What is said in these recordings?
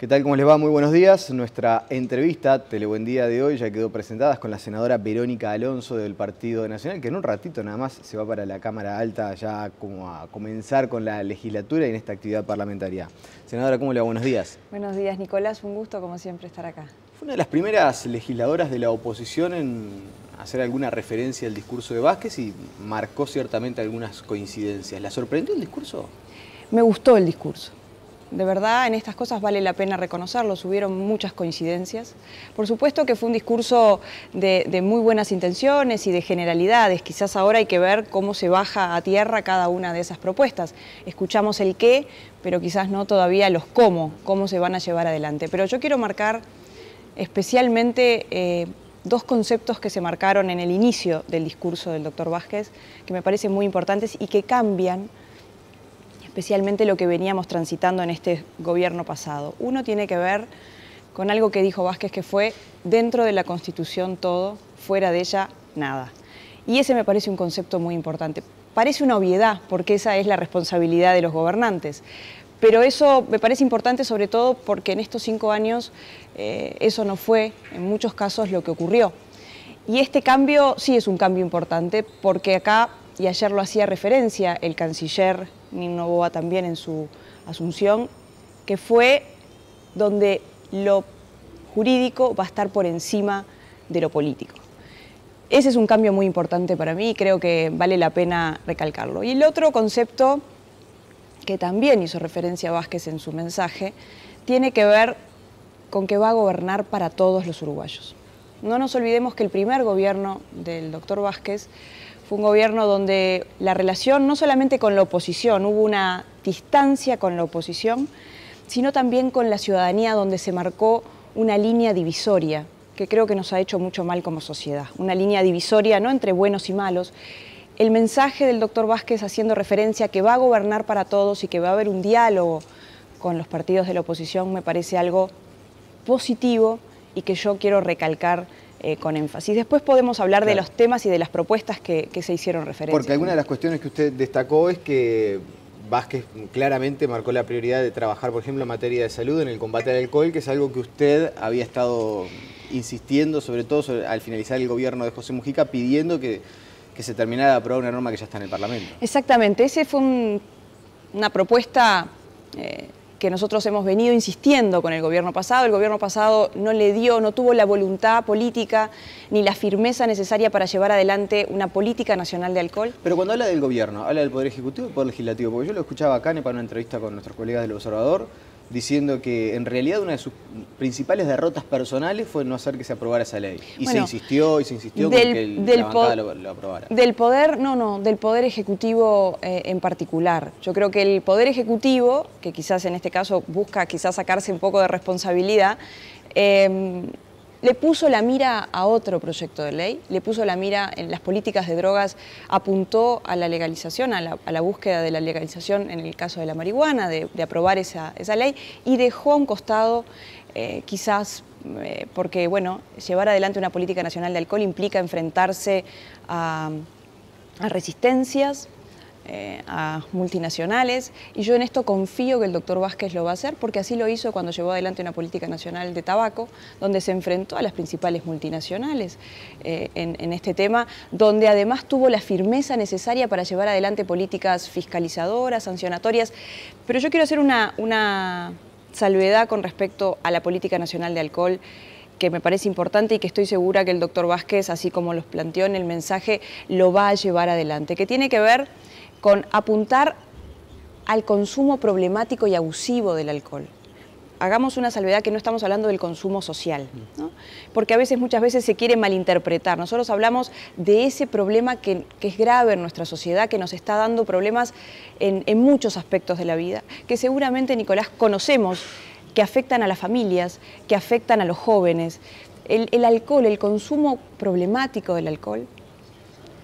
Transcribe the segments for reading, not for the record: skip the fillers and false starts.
¿Qué tal? ¿Cómo les va? Muy buenos días. Nuestra entrevista Telebuen Día de hoy ya quedó presentada con la senadora Verónica Alonso del Partido Nacional, que en un ratito nada más se va para la Cámara Alta ya como a comenzar con la legislatura y en esta actividad parlamentaria. Senadora, ¿cómo le va? Buenos días. Buenos días, Nicolás. Un gusto, como siempre, estar acá. Fue una de las primeras legisladoras de la oposición en hacer alguna referencia al discurso de Vázquez y marcó ciertamente algunas coincidencias. ¿La sorprendió el discurso? Me gustó el discurso. De verdad, en estas cosas vale la pena reconocerlos, hubieron muchas coincidencias. Por supuesto que fue un discurso de muy buenas intenciones y de generalidades. Quizás ahora hay que ver cómo se baja a tierra cada una de esas propuestas. Escuchamos el qué, pero quizás no todavía los cómo se van a llevar adelante. Pero yo quiero marcar especialmente dos conceptos que se marcaron en el inicio del discurso del doctor Vázquez, que me parecen muy importantes y que cambian especialmente lo que veníamos transitando en este gobierno pasado. Uno tiene que ver con algo que dijo Vázquez, que fue dentro de la Constitución todo, fuera de ella nada. Y ese me parece un concepto muy importante. Parece una obviedad, porque esa es la responsabilidad de los gobernantes. Pero eso me parece importante sobre todo porque en estos 5 años eso no fue en muchos casos lo que ocurrió. Y este cambio sí es un cambio importante porque acá, y ayer lo hacía referencia el canciller Nino Noboa también en su asunción, que fue donde lo jurídico va a estar por encima de lo político. Ese es un cambio muy importante para mí y creo que vale la pena recalcarlo. Y el otro concepto que también hizo referencia a Vázquez en su mensaje tiene que ver con que va a gobernar para todos los uruguayos. No nos olvidemos que el primer gobierno del doctor Vázquez fue un gobierno donde la relación no solamente con la oposición, hubo una distancia con la oposición, sino también con la ciudadanía, donde se marcó una línea divisoria, que creo que nos ha hecho mucho mal como sociedad. Una línea divisoria no entre buenos y malos. El mensaje del doctor Vázquez haciendo referencia a que va a gobernar para todos y que va a haber un diálogo con los partidos de la oposición me parece algo positivo y que yo quiero recalcar con énfasis. Después podemos hablar de los temas y de las propuestas que se hicieron referencia. Porque alguna de las cuestiones que usted destacó es que Vázquez claramente marcó la prioridad de trabajar, por ejemplo, en materia de salud, en el combate al alcohol, que es algo que usted había estado insistiendo, sobre todo al finalizar el gobierno de José Mujica, pidiendo que se terminara de aprobar una norma que ya está en el Parlamento. Exactamente, esa fue una propuesta que nosotros hemos venido insistiendo con el gobierno pasado. El gobierno pasado no tuvo la voluntad política ni la firmeza necesaria para llevar adelante una política nacional de alcohol. Pero cuando habla del gobierno, ¿habla del Poder Ejecutivo o del Poder Legislativo? Porque yo lo escuchaba acá en una entrevista con nuestros colegas del Observador, diciendo que en realidad una de sus principales derrotas personales fue no hacer que se aprobara esa ley. Y bueno, se insistió con que la bancada lo aprobara. Del Poder, del Poder Ejecutivo en particular. Yo creo que el Poder Ejecutivo, que quizás en este caso busca sacarse un poco de responsabilidad, le puso la mira a otro proyecto de ley, le puso la mira en las políticas de drogas, apuntó a la legalización, a la búsqueda de la legalización en el caso de la marihuana, de aprobar esa ley, y dejó a un costado porque bueno, llevar adelante una política nacional de alcohol implica enfrentarse a resistencias, a multinacionales, y yo en esto confío que el doctor Vázquez lo va a hacer, porque así lo hizo cuando llevó adelante una política nacional de tabaco, donde se enfrentó a las principales multinacionales en este tema, donde además tuvo la firmeza necesaria para llevar adelante políticas fiscalizadoras, sancionatorias. Pero yo quiero hacer una salvedad con respecto a la política nacional de alcohol, que me parece importante y que estoy segura que el doctor Vázquez, así como los planteó en el mensaje, lo va a llevar adelante, que tiene que ver con apuntar al consumo problemático y abusivo del alcohol. Hagamos una salvedad que no estamos hablando del consumo social, ¿no? Porque muchas veces se quiere malinterpretar. Nosotros hablamos de ese problema que es grave en nuestra sociedad, que nos está dando problemas en muchos aspectos de la vida, que seguramente, Nicolás, conocemos, que afectan a las familias, que afectan a los jóvenes. El alcohol, el consumo problemático del alcohol,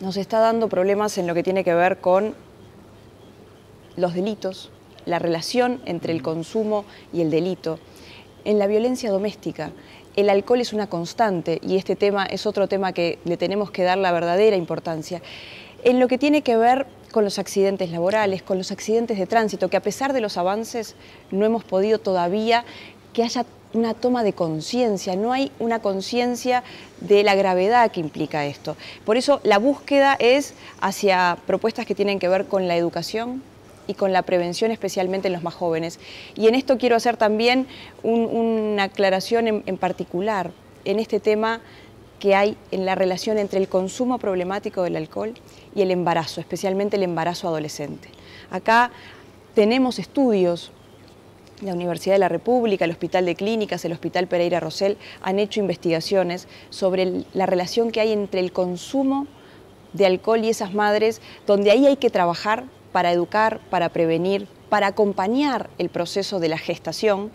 nos está dando problemas en lo que tiene que ver con los delitos, la relación entre el consumo y el delito. En la violencia doméstica, el alcohol es una constante y este tema es otro tema que le tenemos que dar la verdadera importancia. En lo que tiene que ver con los accidentes laborales, con los accidentes de tránsito, que a pesar de los avances no hemos podido todavía que haya una toma de conciencia, no hay una conciencia de la gravedad que implica esto. Por eso la búsqueda es hacia propuestas que tienen que ver con la educación y con la prevención, especialmente en los más jóvenes. Y en esto quiero hacer también una aclaración en particular, en este tema que hay en la relación entre el consumo problemático del alcohol y el embarazo, especialmente el embarazo adolescente. Acá tenemos estudios. La Universidad de la República, el Hospital de Clínicas, el Hospital Pereira Rosell han hecho investigaciones sobre la relación que hay entre el consumo de alcohol y esas madres, donde ahí hay que trabajar para educar, para prevenir, para acompañar el proceso de la gestación.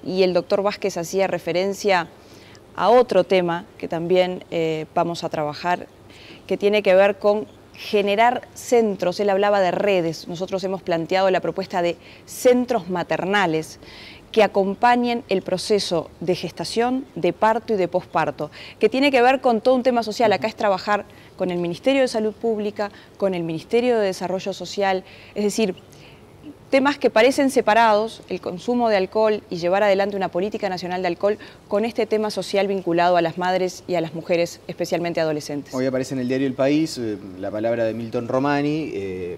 Y el doctor Vázquez hacía referencia a otro tema que también vamos a trabajar, que tiene que ver con generar centros. Él hablaba de redes. Nosotros hemos planteado la propuesta de centros maternales que acompañen el proceso de gestación, de parto y de posparto, que tiene que ver con todo un tema social. Acá es trabajar con el Ministerio de Salud Pública, con el Ministerio de Desarrollo Social, es decir, temas que parecen separados, el consumo de alcohol y llevar adelante una política nacional de alcohol con este tema social vinculado a las madres y a las mujeres, especialmente adolescentes. Hoy aparece en el diario El País la palabra de Milton Romani,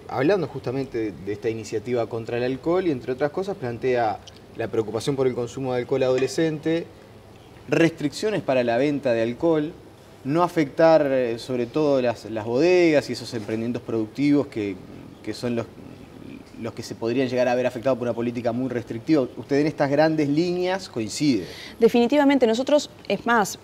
hablando justamente de esta iniciativa contra el alcohol y entre otras cosas plantea la preocupación por el consumo de alcohol adolescente, restricciones para la venta de alcohol, no afectar sobre todo las bodegas y esos emprendimientos productivos que son los que se podrían llegar a ver afectados por una política muy restrictiva. Usted en estas grandes líneas coincide. Definitivamente, nosotros, es más,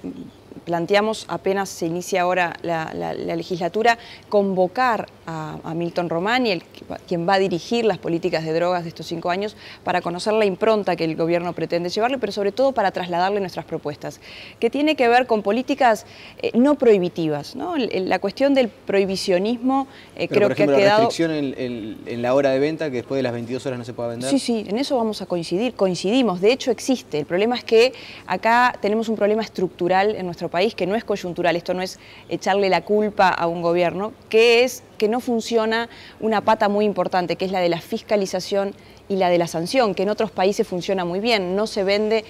planteamos, apenas se inicia ahora la legislatura, convocar a Milton Romani, quien va a dirigir las políticas de drogas de estos 5 años, para conocer la impronta que el gobierno pretende llevarle, pero sobre todo para trasladarle nuestras propuestas, que tiene que ver con políticas no prohibitivas, ¿no? La cuestión del prohibicionismo creo que ha quedado... la restricción en la hora de venta, que después de las 22 horas no se pueda vender. Sí, sí, en eso vamos a coincidir, coincidimos, de hecho existe. El problema es que acá tenemos un problema estructural en nuestro país que no es coyuntural, esto no es echarle la culpa a un gobierno, que es que no funciona una pata muy importante, que es la de la fiscalización y la de la sanción, que en otros países funciona muy bien, no se vende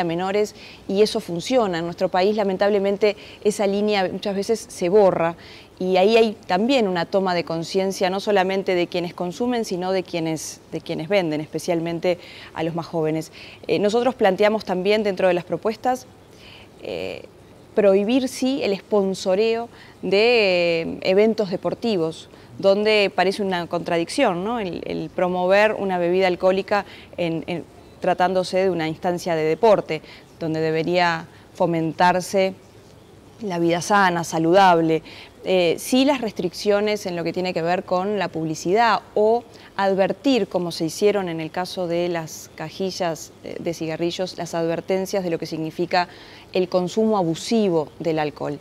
a menores y eso funciona. En nuestro país, lamentablemente, esa línea muchas veces se borra y ahí hay también una toma de conciencia, no solamente de quienes consumen, sino de quienes venden, especialmente a los más jóvenes. Nosotros planteamos también dentro de las propuestas prohibir, sí, el sponsoreo de eventos deportivos, donde parece una contradicción, ¿no? El promover una bebida alcohólica tratándose de una instancia de deporte, donde debería fomentarse la vida sana, saludable. Sí, las restricciones en lo que tiene que ver con la publicidad o advertir, como se hicieron en el caso de las cajillas de cigarrillos, las advertencias de lo que significa el consumo abusivo del alcohol.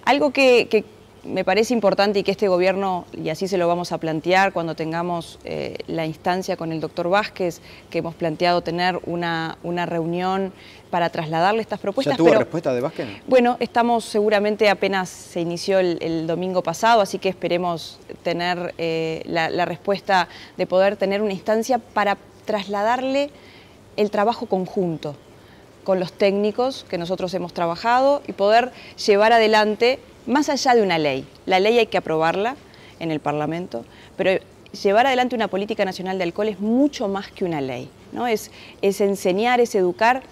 Algo que me parece importante y que este gobierno, y así se lo vamos a plantear cuando tengamos la instancia con el doctor Vázquez, que hemos planteado tener una reunión para trasladarle estas propuestas. ¿Ya tuvo respuesta de Vázquez? Bueno, estamos seguramente, apenas se inició el domingo pasado, así que esperemos tener la respuesta de poder tener una instancia para trasladarle el trabajo conjunto con los técnicos que nosotros hemos trabajado y poder llevar adelante, más allá de una ley. La ley hay que aprobarla en el Parlamento, pero llevar adelante una política nacional de alcohol es mucho más que una ley, ¿no? Es enseñar, es educar,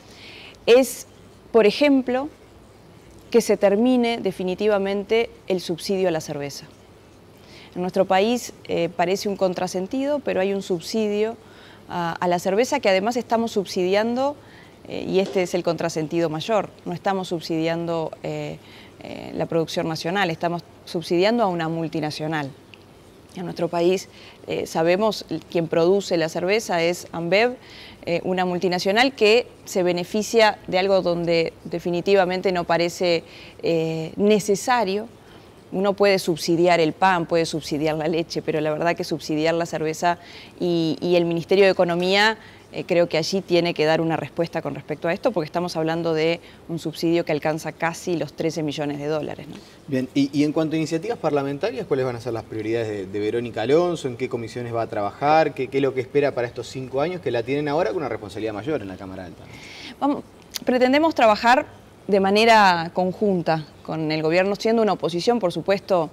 es, por ejemplo, que se termine definitivamente el subsidio a la cerveza. En nuestro país parece un contrasentido, pero hay un subsidio a la cerveza que además estamos subsidiando, y este es el contrasentido mayor, no estamos subsidiando la producción nacional, estamos subsidiando a una multinacional. En nuestro país sabemos quien produce la cerveza es Ambev, una multinacional que se beneficia de algo donde definitivamente no parece necesario. Uno puede subsidiar el pan, puede subsidiar la leche, pero la verdad que subsidiar la cerveza y el Ministerio de Economía creo que allí tiene que dar una respuesta con respecto a esto, porque estamos hablando de un subsidio que alcanza casi los 13 millones de dólares, ¿no? Bien, y en cuanto a iniciativas parlamentarias, ¿cuáles van a ser las prioridades de Verónica Alonso? ¿En qué comisiones va a trabajar? ¿Qué es lo que espera para estos 5 años que la tienen ahora con una responsabilidad mayor en la Cámara Alta? Pretendemos trabajar de manera conjunta con el gobierno, siendo una oposición, por supuesto,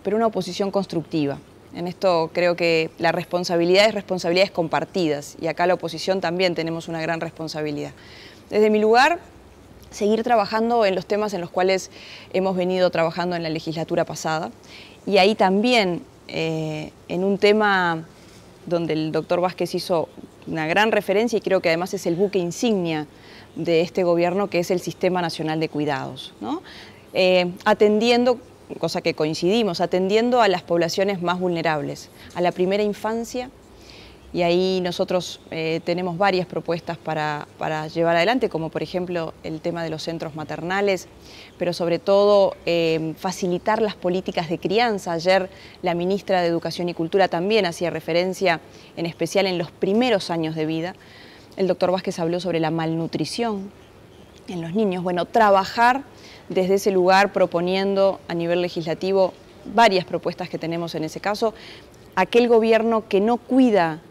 pero una oposición constructiva. En esto creo que la responsabilidad es responsabilidades compartidas y acá la oposición también tenemos una gran responsabilidad. Desde mi lugar, seguir trabajando en los temas en los cuales hemos venido trabajando en la legislatura pasada y ahí también en un tema donde el doctor Vázquez hizo una gran referencia y creo que además es el buque insignia de este gobierno, que es el Sistema Nacional de Cuidados, ¿no? Atendiendo, cosa que coincidimos, atendiendo a las poblaciones más vulnerables, a la primera infancia, y ahí nosotros tenemos varias propuestas para llevar adelante, como por ejemplo el tema de los centros maternales, pero sobre todo facilitar las políticas de crianza. Ayer la ministra de Educación y Cultura también hacía referencia, en especial en los primeros años de vida. El doctor Vázquez habló sobre la malnutrición en los niños. Bueno, trabajar desde ese lugar proponiendo a nivel legislativo varias propuestas que tenemos en ese caso. Aquel gobierno que no cuida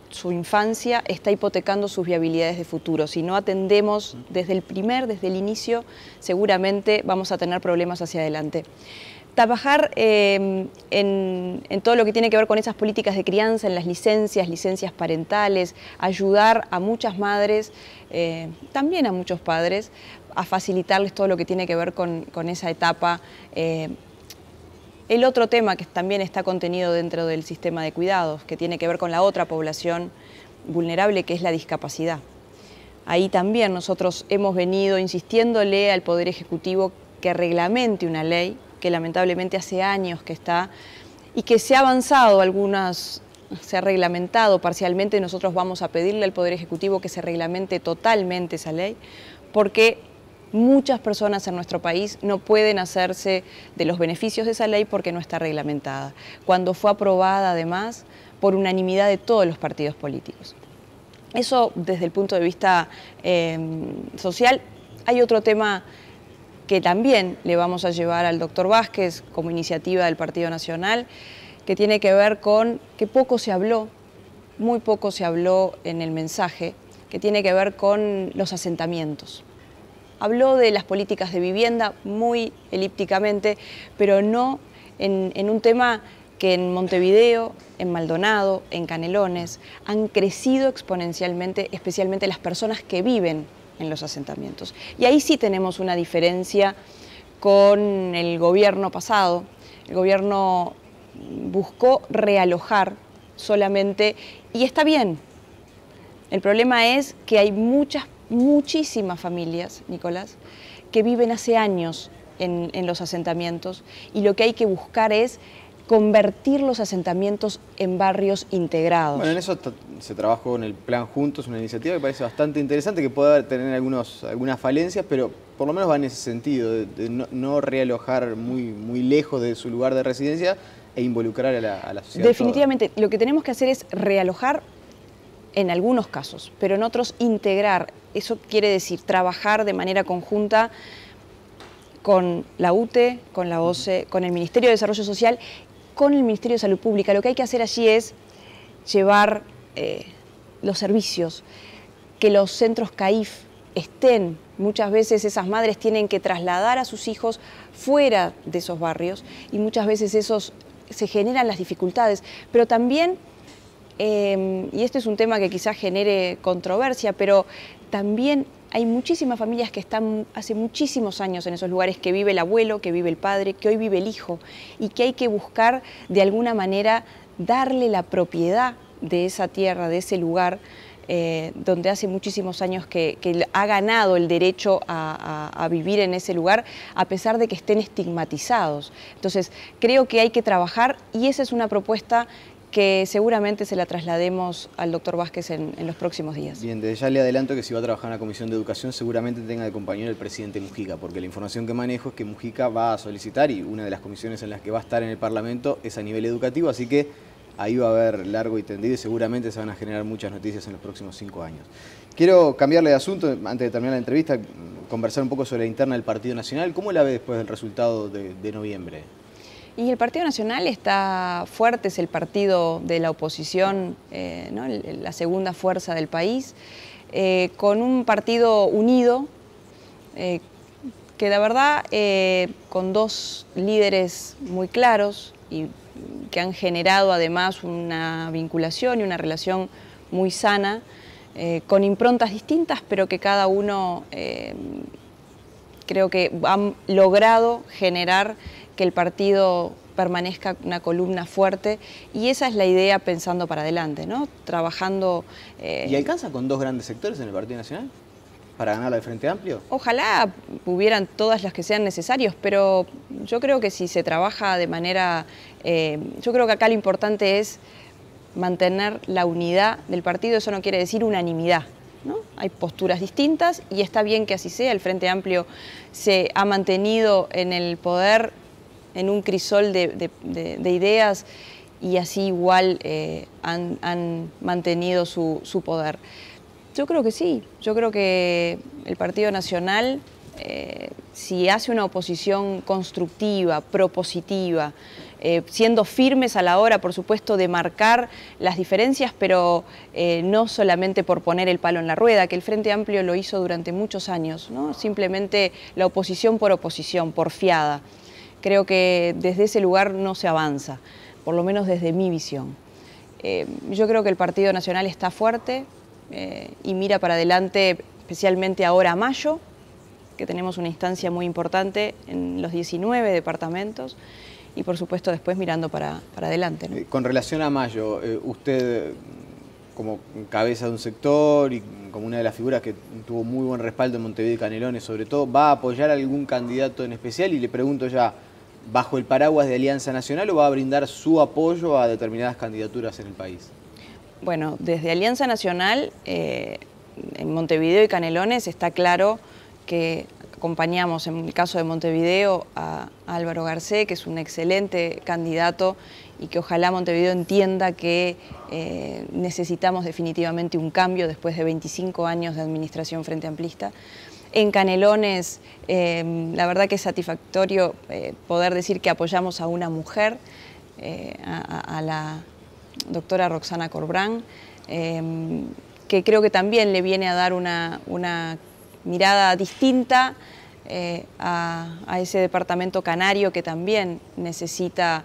su infancia está hipotecando sus viabilidades de futuro. Si no atendemos desde el inicio, seguramente vamos a tener problemas hacia adelante. Trabajar en todo lo que tiene que ver con esas políticas de crianza, en las licencias parentales, ayudar a muchas madres, también a muchos padres, a facilitarles todo lo que tiene que ver con esa etapa. El otro tema que también está contenido dentro del sistema de cuidados, que tiene que ver con la otra población vulnerable, que es la discapacidad. Ahí también nosotros hemos venido insistiéndole al Poder Ejecutivo que reglamente una ley, que lamentablemente hace años que está, y que se ha avanzado se ha reglamentado parcialmente. Nosotros vamos a pedirle al Poder Ejecutivo que se reglamente totalmente esa ley, porque muchas personas en nuestro país no pueden hacerse de los beneficios de esa ley porque no está reglamentada, cuando fue aprobada además por unanimidad de todos los partidos políticos. Eso desde el punto de vista social. Hay otro tema que también le vamos a llevar al doctor Vázquez como iniciativa del Partido Nacional, que tiene que ver con que poco se habló, muy poco se habló en el mensaje, que tiene que ver con los asentamientos. Habló de las políticas de vivienda muy elípticamente, pero no en un tema que en Montevideo, en Maldonado, en Canelones, han crecido exponencialmente, especialmente las personas que viven en los asentamientos. Y ahí sí tenemos una diferencia con el gobierno pasado. El gobierno buscó realojar solamente, y está bien. El problema es que hay muchísimas familias, Nicolás, que viven hace años en los asentamientos, y lo que hay que buscar es convertir los asentamientos en barrios integrados. Bueno, en eso se trabajó en el Plan Juntos, una iniciativa que parece bastante interesante, que puede tener algunas falencias, pero por lo menos va en ese sentido, de no realojar muy lejos de su lugar de residencia e involucrar a la sociedad. Definitivamente, lo que tenemos que hacer es realojar en algunos casos, pero en otros integrar. Eso quiere decir trabajar de manera conjunta con la UTE, con la OCE, con el Ministerio de Desarrollo Social, con el Ministerio de Salud Pública. Lo que hay que hacer allí es llevar los servicios, que los centros CAIF estén. Muchas veces esas madres tienen que trasladar a sus hijos fuera de esos barrios y muchas veces se generan las dificultades, pero también, y este es un tema que quizás genere controversia, pero también hay muchísimas familias que están hace muchísimos años en esos lugares, que vive el abuelo, que vive el padre, que hoy vive el hijo, y que hay que buscar de alguna manera darle la propiedad de esa tierra, de ese lugar, donde hace muchísimos años que ha ganado el derecho a vivir en ese lugar, a pesar de que estén estigmatizados. Entonces, creo que hay que trabajar, y esa es una propuesta que seguramente se la traslademos al doctor Vázquez en los próximos días. Bien, desde ya le adelanto que si va a trabajar en la Comisión de Educación seguramente tenga de compañero el presidente Mujica, porque la información que manejo es que Mujica va a solicitar, y una de las comisiones en las que va a estar en el Parlamento es a nivel educativo, así que ahí va a haber largo y tendido y seguramente se van a generar muchas noticias en los próximos 5 años. Quiero cambiarle de asunto, antes de terminar la entrevista, conversar un poco sobre la interna del Partido Nacional. ¿Cómo la ve después del resultado de noviembre? Y el Partido Nacional está fuerte, es el partido de la oposición, ¿no? La segunda fuerza del país, con un partido unido, que la verdad, con dos líderes muy claros y que han generado además una vinculación y una relación muy sana, con improntas distintas, pero que cada uno creo que han logrado generar que el partido permanezca una columna fuerte, y esa es la idea pensando para adelante, ¿no? Trabajando... ¿Y alcanza con dos grandes sectores en el Partido Nacional para ganar al Frente Amplio? Ojalá hubieran todas las que sean necesarios, pero yo creo que si se trabaja de manera... yo creo que acá lo importante es mantener la unidad del partido. Eso no quiere decir unanimidad, ¿no? Hay posturas distintas y está bien que así sea. El Frente Amplio se ha mantenido en el poder en un crisol de ideas, y así igual han mantenido su poder. Yo creo que sí, yo creo que el Partido Nacional, si hace una oposición constructiva, propositiva, siendo firmes a la hora, por supuesto, de marcar las diferencias, pero no solamente por poner el palo en la rueda, que el Frente Amplio lo hizo durante muchos años, ¿no? Simplemente la oposición, porfiada. Creo que desde ese lugar no se avanza, por lo menos desde mi visión. Yo creo que el Partido Nacional está fuerte y mira para adelante, especialmente ahora a mayo, que tenemos una instancia muy importante en los 19 departamentos, y por supuesto después mirando para adelante, ¿no? Con relación a mayo, usted como cabeza de un sector y como una de las figuras que tuvo muy buen respaldo en Montevideo y Canelones sobre todo, ¿va a apoyar a algún candidato en especial? Y le pregunto ya, ¿bajo el paraguas de Alianza Nacional o va a brindar su apoyo a determinadas candidaturas en el país? Bueno, desde Alianza Nacional, en Montevideo y Canelones está claro que acompañamos, en el caso de Montevideo, a Álvaro Garcé, que es un excelente candidato, y que ojalá Montevideo entienda que necesitamos definitivamente un cambio después de 25 años de administración frente amplista. En Canelones, la verdad que es satisfactorio poder decir que apoyamos a una mujer, a la doctora Roxana Corbrán, que creo que también le viene a dar una mirada distinta a ese departamento canario que también necesita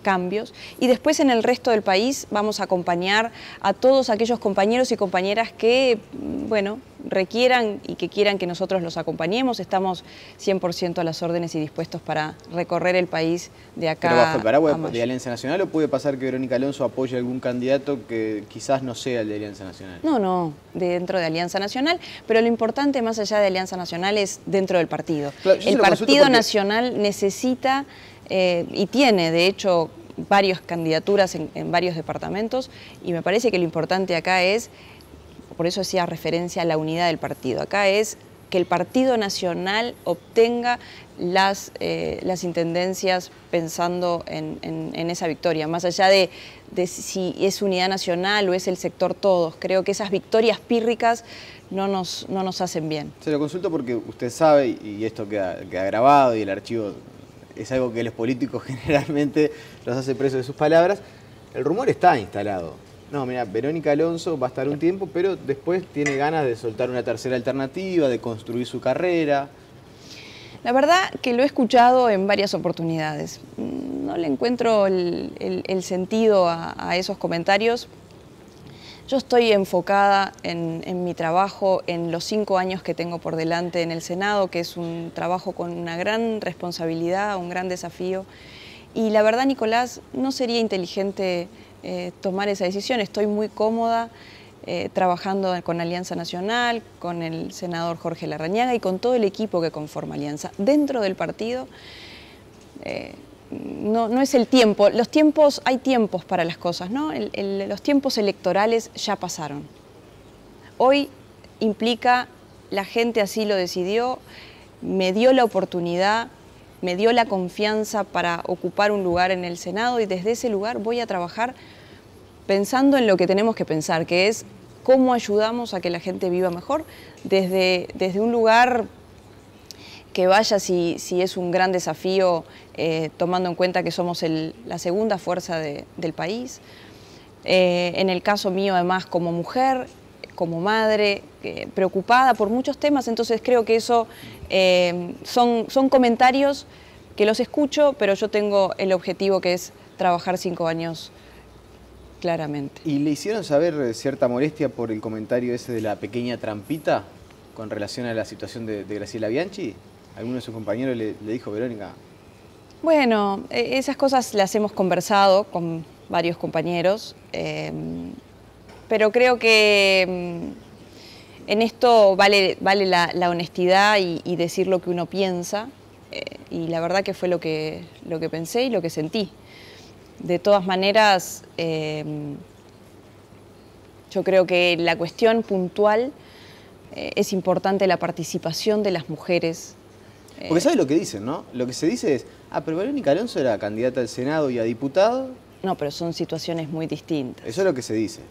cambios. Y después en el resto del país vamos a acompañar a todos aquellos compañeros y compañeras que, bueno, requieran y que quieran que nosotros los acompañemos. Estamos 100% a las órdenes y dispuestos para recorrer el país de acá. ¿Pero bajo el paraguas de Alianza Nacional o puede pasar que Verónica Alonso apoye a algún candidato que quizás no sea el de Alianza Nacional? No, dentro de Alianza Nacional, pero lo importante más allá de Alianza Nacional es dentro del partido. Claro, el Partido Nacional necesita y tiene, de hecho, varias candidaturas en varios departamentos, y me parece que lo importante acá es, por eso hacía referencia a la unidad del partido, acá es que el Partido Nacional obtenga las intendencias pensando en esa victoria, más allá de si es unidad nacional o es el sector todos. Creo que esas victorias pírricas no nos hacen bien. Se lo consulto porque usted sabe, y esto queda grabado y el archivo es algo que los políticos generalmente los hace presos de sus palabras, el rumor está instalado. No, mira, Verónica Alonso va a estar un tiempo, pero después tiene ganas de soltar una tercera alternativa, de construir su carrera. La verdad que lo he escuchado en varias oportunidades. No le encuentro el sentido a esos comentarios. Yo estoy enfocada en mi trabajo, en los 5 años que tengo por delante en el Senado, que es un trabajo con una gran responsabilidad, un gran desafío. Y la verdad, Nicolás, no sería inteligente tomar esa decisión. Estoy muy cómoda trabajando con Alianza Nacional, con el senador Jorge Larrañaga y con todo el equipo que conforma Alianza. Dentro del partido no es el tiempo. Los tiempos, hay tiempos para las cosas, ¿no? Los tiempos electorales ya pasaron. Hoy implica, la gente así lo decidió, me dio la oportunidad me dio la confianza para ocupar un lugar en el Senado y desde ese lugar voy a trabajar pensando en lo que tenemos que pensar, que es cómo ayudamos a que la gente viva mejor desde un lugar que vaya, si es un gran desafío, tomando en cuenta que somos la segunda fuerza del país. En el caso mío, además, como mujer, como madre, preocupada por muchos temas, entonces creo que eso son comentarios que los escucho, pero yo tengo el objetivo que es trabajar 5 años claramente. ¿Y le hicieron saber cierta molestia por el comentario ese de la pequeña trampita con relación a la situación de Graciela Bianchi? ¿Alguno de sus compañeros le dijo, Verónica? Bueno, esas cosas las hemos conversado con varios compañeros, pero creo que en esto vale la honestidad y decir lo que uno piensa, y la verdad que fue lo que pensé y lo que sentí. De todas maneras, yo creo que la cuestión puntual es importante la participación de las mujeres. Porque ¿sabe lo que dicen, no? Lo que se dice es, pero Verónica Alonso era candidata al Senado y a diputado. No, pero son situaciones muy distintas. Eso es lo que se dice.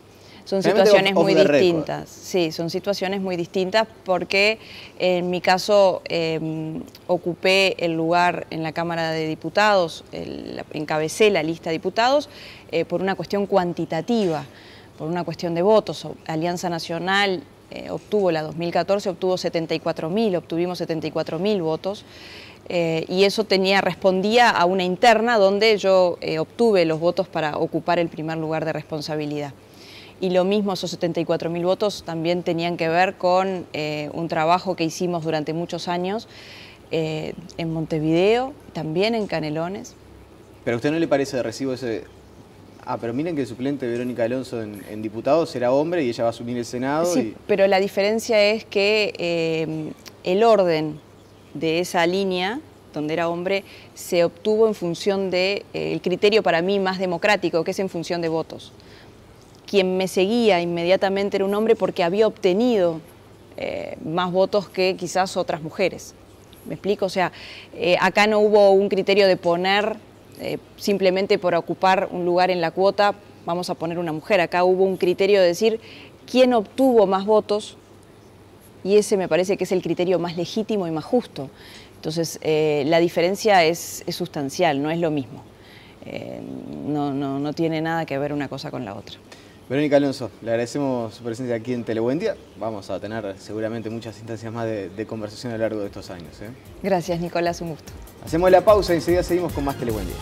Son situaciones muy distintas, sí, son situaciones muy distintas porque en mi caso ocupé el lugar en la Cámara de Diputados, encabecé la lista de diputados por una cuestión cuantitativa, por una cuestión de votos. Alianza Nacional obtuvo, la 2014, obtuvo 74.000, obtuvimos 74.000 votos. Y eso respondía a una interna donde yo obtuve los votos para ocupar el primer lugar de responsabilidad. Y lo mismo, esos 74.000 votos también tenían que ver con un trabajo que hicimos durante muchos años en Montevideo, también en Canelones. ¿Pero a usted no le parece de recibo ese? Pero miren que el suplente Verónica Alonso en diputados será hombre y ella va a asumir el Senado. Sí, pero la diferencia es que el orden de esa línea, donde era hombre, se obtuvo en función del criterio para mí más democrático, que es en función de votos. Quien me seguía inmediatamente era un hombre porque había obtenido más votos que quizás otras mujeres. ¿Me explico? O sea, acá no hubo un criterio de poner, simplemente por ocupar un lugar en la cuota, vamos a poner una mujer. Acá hubo un criterio de decir quién obtuvo más votos, y ese me parece que es el criterio más legítimo y más justo. Entonces, la diferencia es sustancial, no es lo mismo. No tiene nada que ver una cosa con la otra. Verónica Alonso, le agradecemos su presencia aquí en Telebuendia. Vamos a tener seguramente muchas instancias más de conversación a lo largo de estos años. Gracias, Nicolás, un gusto. Hacemos la pausa y enseguida seguimos con más Telebuendia.